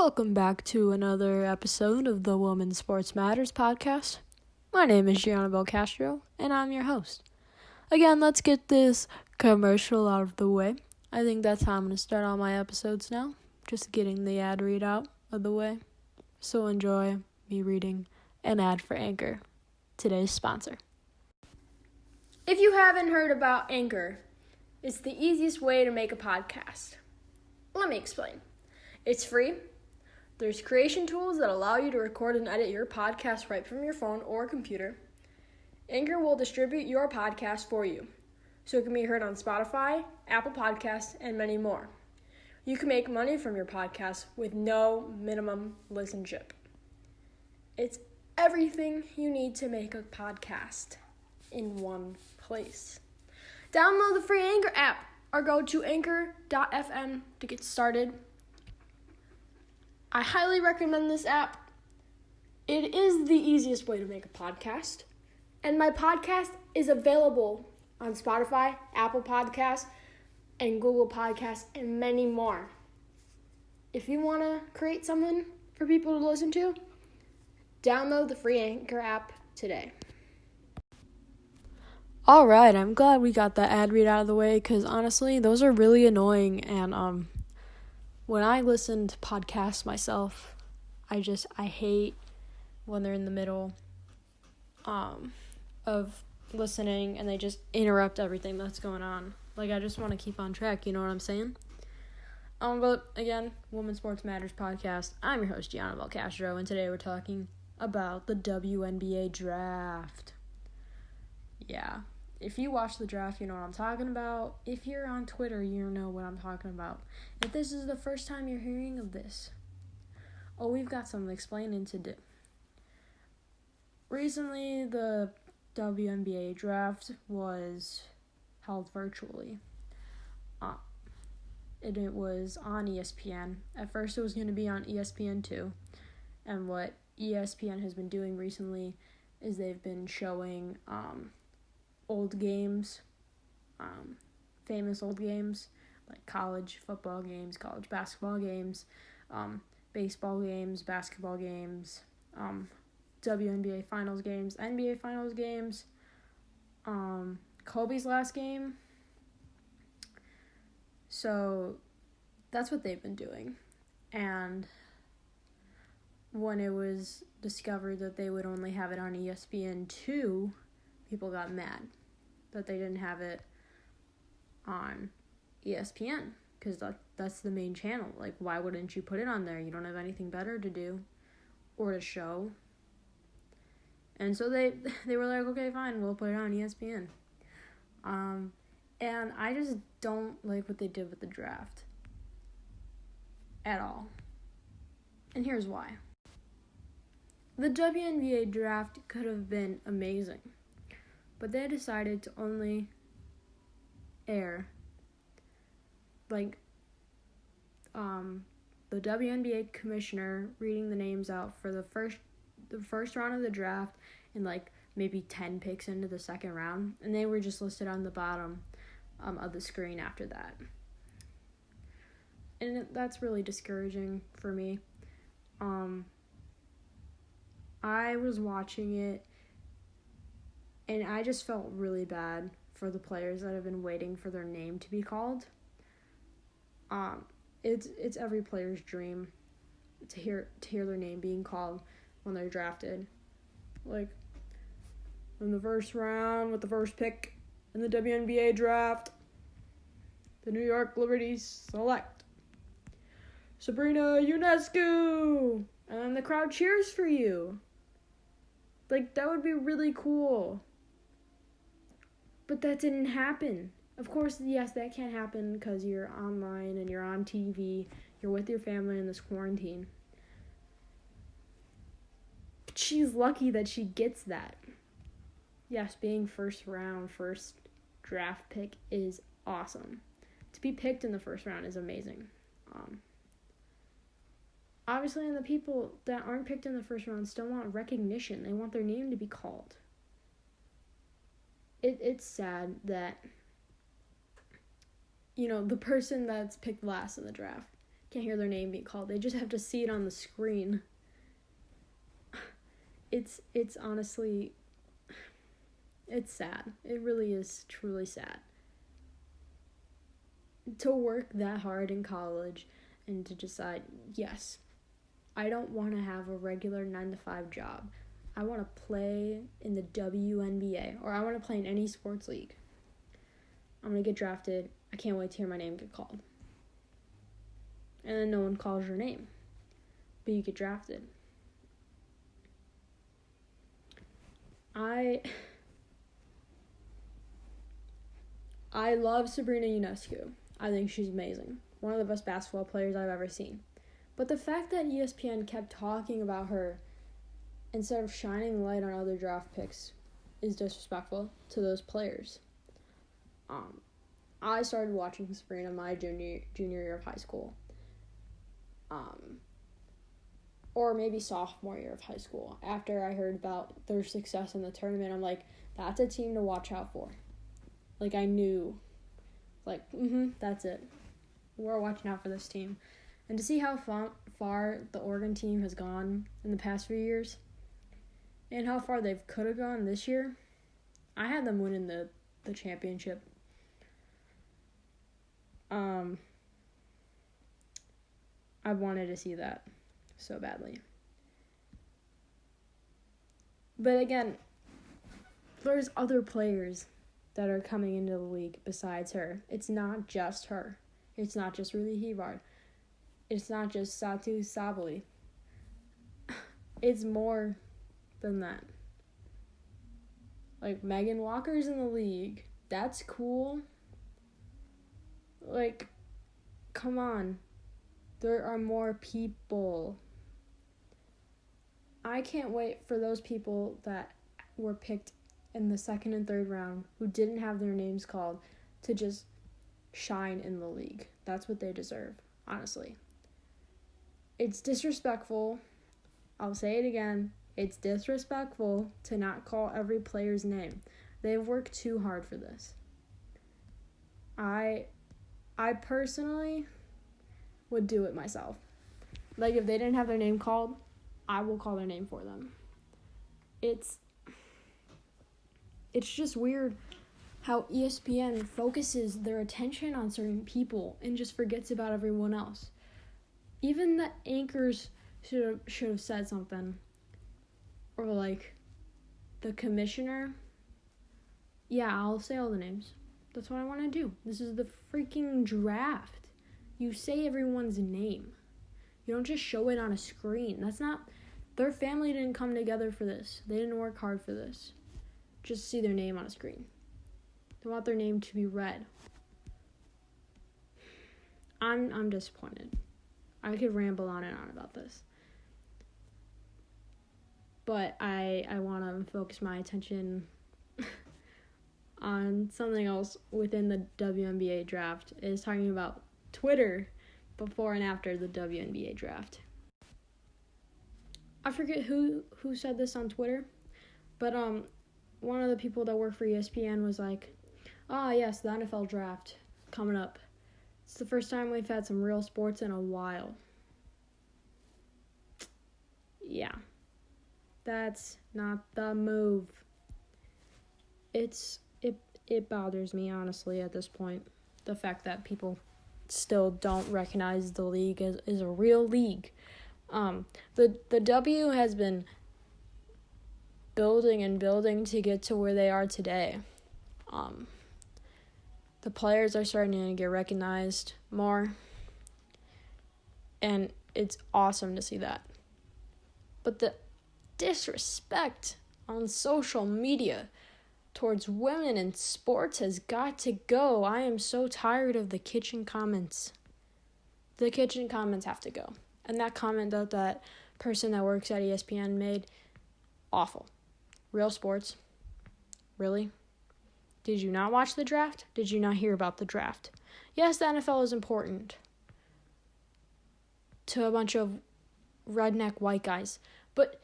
Welcome back to another episode of the Women's Sports Matters podcast. My name is Gianna Castro, and I'm your host. Again, let's get this commercial out of the way. I think that's how I'm going to start all my episodes now, just getting the ad read out of the way. So enjoy me reading an ad for Anchor, today's sponsor. If you haven't heard about Anchor, it's the easiest way to make a podcast. Let me explain. It's free. There's creation tools that allow you to record and edit your podcast right from your phone or computer. Anchor will distribute your podcast for you, so it can be heard on Spotify, Apple Podcasts, and many more. You can make money from your podcast with no minimum listenership. It's everything you need to make a podcast in one place. Download the free Anchor app or go to anchor.fm to get started. I highly recommend this app. It is the easiest way to make a podcast. And my podcast is available on Spotify, Apple Podcasts, and Google Podcasts, and many more. If you want to create something for people to listen to, download the free Anchor app today. All right, I'm glad we got that ad read out of the way because honestly, those are really annoying. And when I listen to podcasts myself, I hate when they're in the middle of listening and they just interrupt everything that's going on. Like, I just want to keep on track, you know what I'm saying? But again, Women's Sports Matters podcast. I'm your host, Gianna Castro, and today we're talking about the WNBA Draft. Yeah, if you watch the draft, you know what I'm talking about. If you're on Twitter, you know what I'm talking about. If this is the first time you're hearing of this, we've got some explaining to do. Recently, the WNBA Draft was held virtually. It was on ESPN. At first, it was going to be on ESPN2. And what ESPN has been doing recently is they've been showing old games, famous old games, like college football games, college basketball games, baseball games, basketball games, WNBA finals games, NBA finals games, Kobe's last game. So that's what they've been doing. And when it was discovered that they would only have it on ESPN2, people got mad that they didn't have it on ESPN, because that's the main channel. Like, why wouldn't you put it on there? You don't have anything better to do or to show. And so they were like, okay, fine, we'll put it on ESPN. And I just don't like what they did with the draft at all. And here's why. The WNBA draft could have been amazing, but they decided to only air the WNBA commissioner reading the names out for the first round of the draft and maybe 10 picks into the second round, and they were just listed on the bottom of the screen after that. And that's really discouraging for me. I was watching it, and I just felt really bad for the players that have been waiting for their name to be called. It's every player's dream to hear their name being called when they're drafted. Like, in the first round with the first pick in the WNBA draft, the New York Liberties select Sabrina Ionescu, and then the crowd cheers for you. Like, that would be really cool. But that didn't happen. Of course, yes, that can't happen because you're online and you're on TV. You're with your family in this quarantine. But she's lucky that she gets that. Yes, being first draft pick is awesome. To be picked in the first round is amazing. Obviously, and the people that aren't picked in the first round still want recognition. They want their name to be called. It's sad that, the person that's picked last in the draft can't hear their name being called. They just have to see it on the screen. It's honestly, it's sad. It really is truly sad. To work that hard in college and to decide, yes, I don't want to have a regular 9-to-5 job. I want to play in the WNBA, or I want to play in any sports league. I'm going to get drafted. I can't wait to hear my name get called. And then no one calls your name, but you get drafted. I love Sabrina Ionescu. I think she's amazing. One of the best basketball players I've ever seen. But the fact that ESPN kept talking about her instead of shining light on other draft picks is disrespectful to those players. I started watching Sabrina my junior year of high school. Or maybe sophomore year of high school. After I heard about their success in the tournament, I'm like, that's a team to watch out for. Like, I knew, like, that's it. We're watching out for this team. And to see how far the Oregon team has gone in the past few years, and how far they could have gone this year, I had them winning the championship. I wanted to see that so badly. But again, there's other players that are coming into the league besides her. It's not just her. It's not just Rudy Hebard. It's not just Satu Sabali. It's more than that. Like, Megan Walker's in the league. That's cool. Like, come on. There are more people. I can't wait for those people that were picked in the second and third round who didn't have their names called to just shine in the league. That's what they deserve, honestly. It's disrespectful. I'll say it again. It's disrespectful to not call every player's name. They've worked too hard for this. I personally would do it myself. Like, if they didn't have their name called, I will call their name for them. It's just weird how ESPN focuses their attention on certain people and just forgets about everyone else. Even the anchors should have said something. Or, like, the commissioner. Yeah, I'll say all the names. That's what I want to do. This is the freaking draft. You say everyone's name. You don't just show it on a screen. That's not... Their family didn't come together for this. They didn't work hard for this. Just see their name on a screen. They want their name to be read. I'm disappointed. I could ramble on and on about this. But I want to focus my attention on something else within the WNBA draft. Is talking about Twitter before and after the WNBA draft. I forget who said this on Twitter, but one of the people that work for ESPN was like, yes, the NFL draft coming up. It's the first time we've had some real sports in a while. Yeah. That's not the move. It bothers me, honestly, at this point. The fact that people still don't recognize the league as a real league. The W has been building and building to get to where they are today. The players are starting to get recognized more, and it's awesome to see that. But the disrespect on social media towards women in sports has got to go. I am so tired of the kitchen comments. The kitchen comments have to go. And that comment that person that works at ESPN made, awful. Real sports? Really? Did you not watch the draft? Did you not hear about the draft? Yes, the NFL is important to a bunch of redneck white guys. But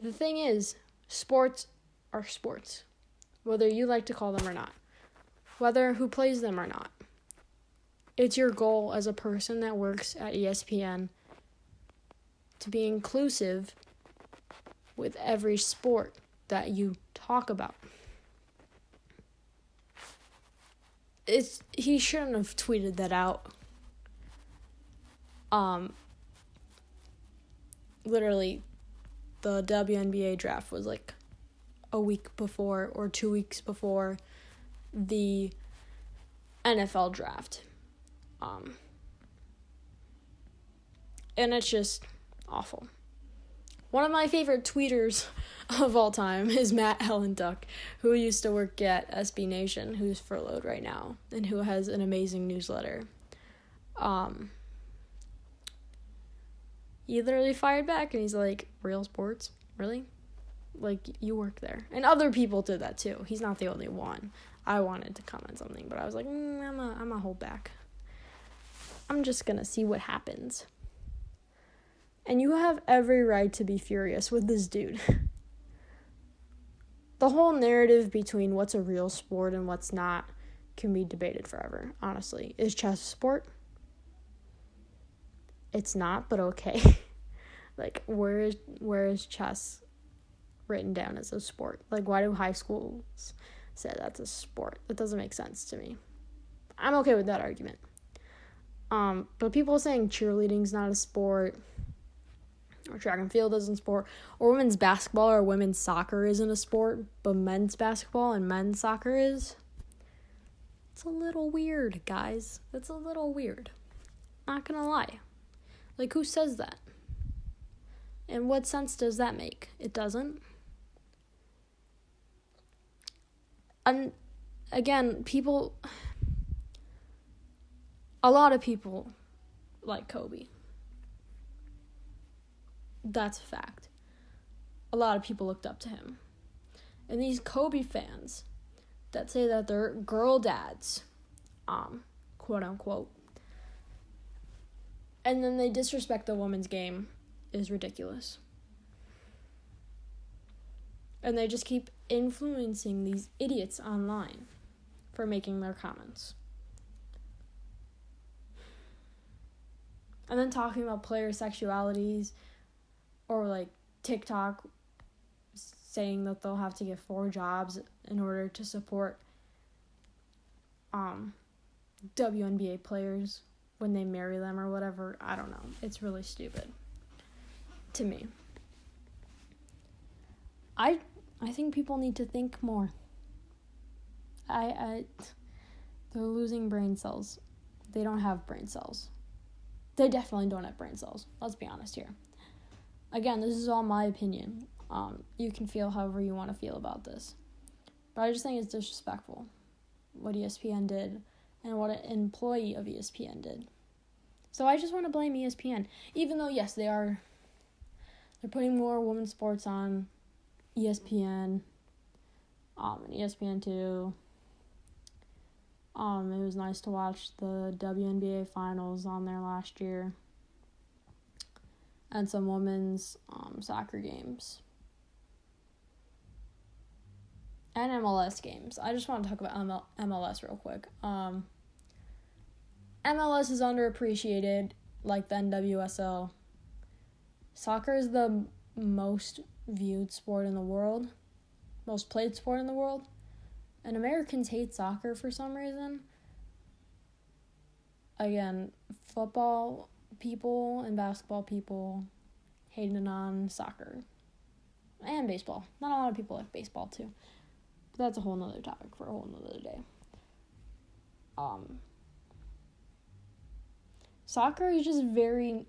the thing is, sports are sports, whether you like to call them or not, whether who plays them or not. it's your goal as a person that works at ESPN to be inclusive with every sport that you talk about. He shouldn't have tweeted that out. Literally, the WNBA draft was like a week before or 2 weeks before the NFL draft. And it's just awful. One of my favorite tweeters of all time is Matt Ellenduck, who used to work at SB Nation, who's furloughed right now, and who has an amazing newsletter. He literally fired back, and he's like, "Real sports? Really? Like, you work there." And other people did that too. He's not the only one. I wanted to comment something, but I was like, I'm a hold back. I'm just gonna see what happens. And you have every right to be furious with this dude. The whole narrative between what's a real sport and what's not can be debated forever, honestly. Is chess a sport? It's not, but okay. Like, where is chess written down as a sport? Like, why do high schools say that's a sport? That doesn't make sense to me. I'm okay with that argument. But people saying cheerleading's not a sport, or track and field isn't a sport, or women's basketball or women's soccer isn't a sport, but men's basketball and men's soccer is. It's a little weird, guys. It's a little weird. Not gonna lie. Like, who says that? And what sense does that make? It doesn't. And again, a lot of people like Kobe. That's a fact. A lot of people looked up to him. And these Kobe fans that say that they're girl dads, quote unquote, and then they disrespect the women's game is ridiculous. And they just keep influencing these idiots online for making their comments. And then talking about player sexualities, or like TikTok saying that they'll have to get 4 jobs in order to support WNBA players when they marry them or whatever. I don't know. It's really stupid to me. I think people need to think more. They're losing brain cells. They don't have brain cells. They definitely don't have brain cells. Let's be honest here. Again, this is all my opinion. You can feel however you want to feel about this. But I just think it's disrespectful what ESPN did and what an employee of ESPN did. So I just want to blame ESPN. Even though, yes, they're putting more women's sports on ESPN, and ESPN2. It was nice to watch the WNBA finals on there last year. And some women's soccer games. And MLS games. I just want to talk about MLS real quick. MLS is underappreciated, like the NWSL. Soccer is the most viewed sport in the world. Most played sport in the world. And Americans hate soccer for some reason. Again, football people and basketball people hating on soccer. And baseball. Not a lot of people like baseball too. But that's a whole nother topic for a whole nother day. Soccer is just very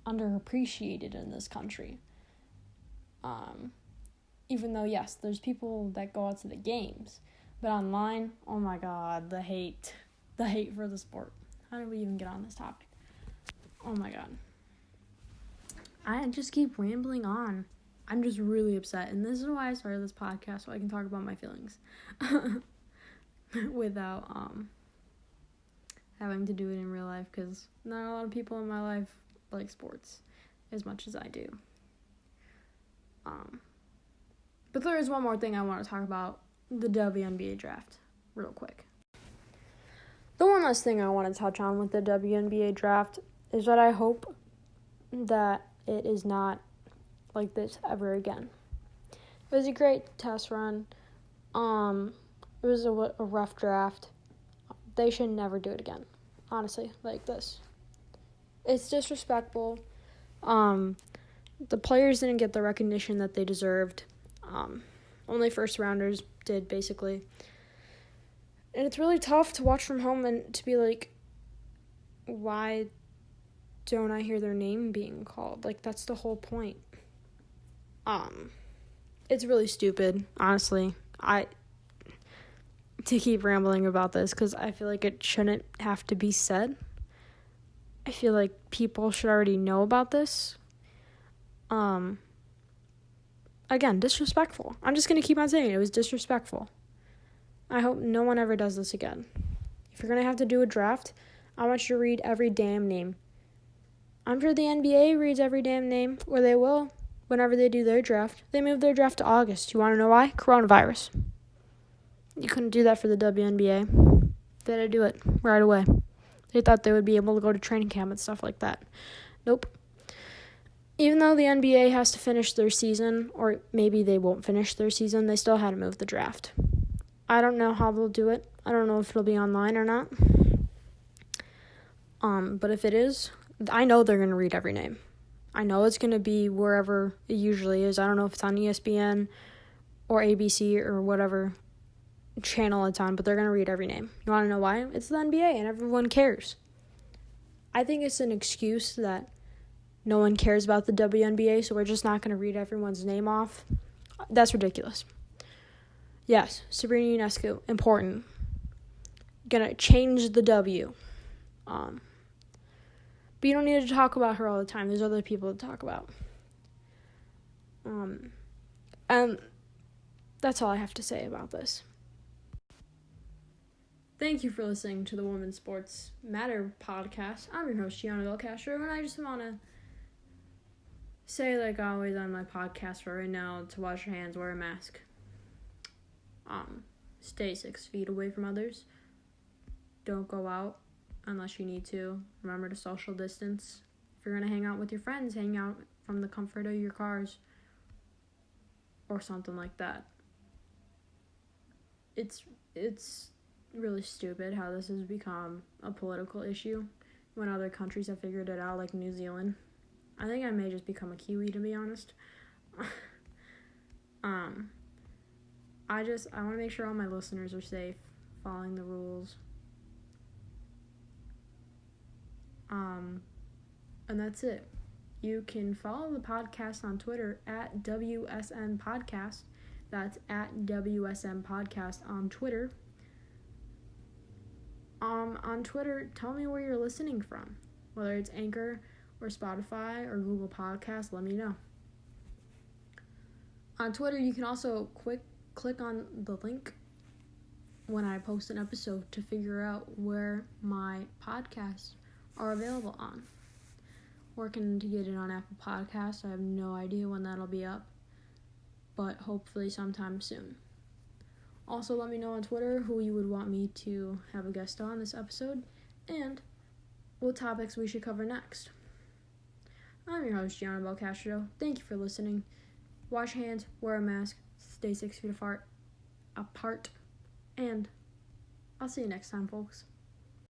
underappreciated in this country. Even though, yes, there's people that go out to the games. But online, oh my god, the hate for the sport. How did we even get on this topic? Oh my god. I just keep rambling on. I'm just really upset. And this is why I started this podcast, so I can talk about my feelings. Without having to do it in real life, because not a lot of people in my life like sports as much as I do. But there is one more thing I want to talk about, the WNBA draft, real quick. The one last thing I want to touch on with the WNBA draft is that I hope that it is not like this ever again. It was a great test run. It was a rough draft. They should never do it again, honestly, like this. It's disrespectful. The players didn't get the recognition that they deserved. Only first rounders did, basically. And it's really tough to watch from home and to be like, why don't I hear their name being called? Like, that's the whole point. It's really stupid, honestly. To keep rambling about this, because I feel like it shouldn't have to be said. I feel like people should already know about this. Again, disrespectful. I'm just going to keep on saying it. It was disrespectful. I hope no one ever does this again. If you're going to have to do a draft, I want you to read every damn name. I'm sure the NBA reads every damn name, or they will whenever they do their draft. They moved their draft to August. You want to know why? Coronavirus. You couldn't do that for the WNBA. They had to do it right away. They thought they would be able to go to training camp and stuff like that. Nope. Even though the NBA has to finish their season, or maybe they won't finish their season, they still had to move the draft. I don't know how they'll do it. I don't know if it'll be online or not. But if it is, I know they're going to read every name. I know it's going to be wherever it usually is. I don't know if it's on ESPN or ABC or whatever channel it's on, but they're going to read every name. You want to know why? It's the NBA and everyone cares. I think it's an excuse that no one cares about the WNBA, so we're just not going to read everyone's name off. That's ridiculous. Yes, Sabrina Ionescu, important. Gonna change the W. But you don't need to talk about her all the time. There's other people to talk about. And that's all I have to say about this. Thank you for listening to the Women's Sports Matter podcast. I'm your host, Gianna Belcastro, and I just want to say, like always on my podcast for right now, to wash your hands, wear a mask. Stay 6 feet away from others. Don't go out unless you need to. Remember to social distance. If you're going to hang out with your friends, hang out from the comfort of your cars or something like that. It's really stupid how this has become a political issue when other countries have figured it out, like New Zealand. I think I may just become a Kiwi, to be honest. I want to make sure all my listeners are safe, following the rules. And that's it. You can follow the podcast on Twitter at WSM Podcast. That's at WSM Podcast on Twitter. On Twitter, tell me where you're listening from. Whether it's Anchor or Spotify or Google Podcasts, let me know. On Twitter, you can also click on the link when I post an episode to figure out where my podcasts are available on. Working to get it on Apple Podcasts. I have no idea when that'll be up, but hopefully sometime soon. Also, let me know on Twitter who you would want me to have a guest on this episode and what topics we should cover next. I'm your host, Gianna Belcastro. Thank you for listening. Wash hands, wear a mask, stay 6 feet apart, and I'll see you next time, folks.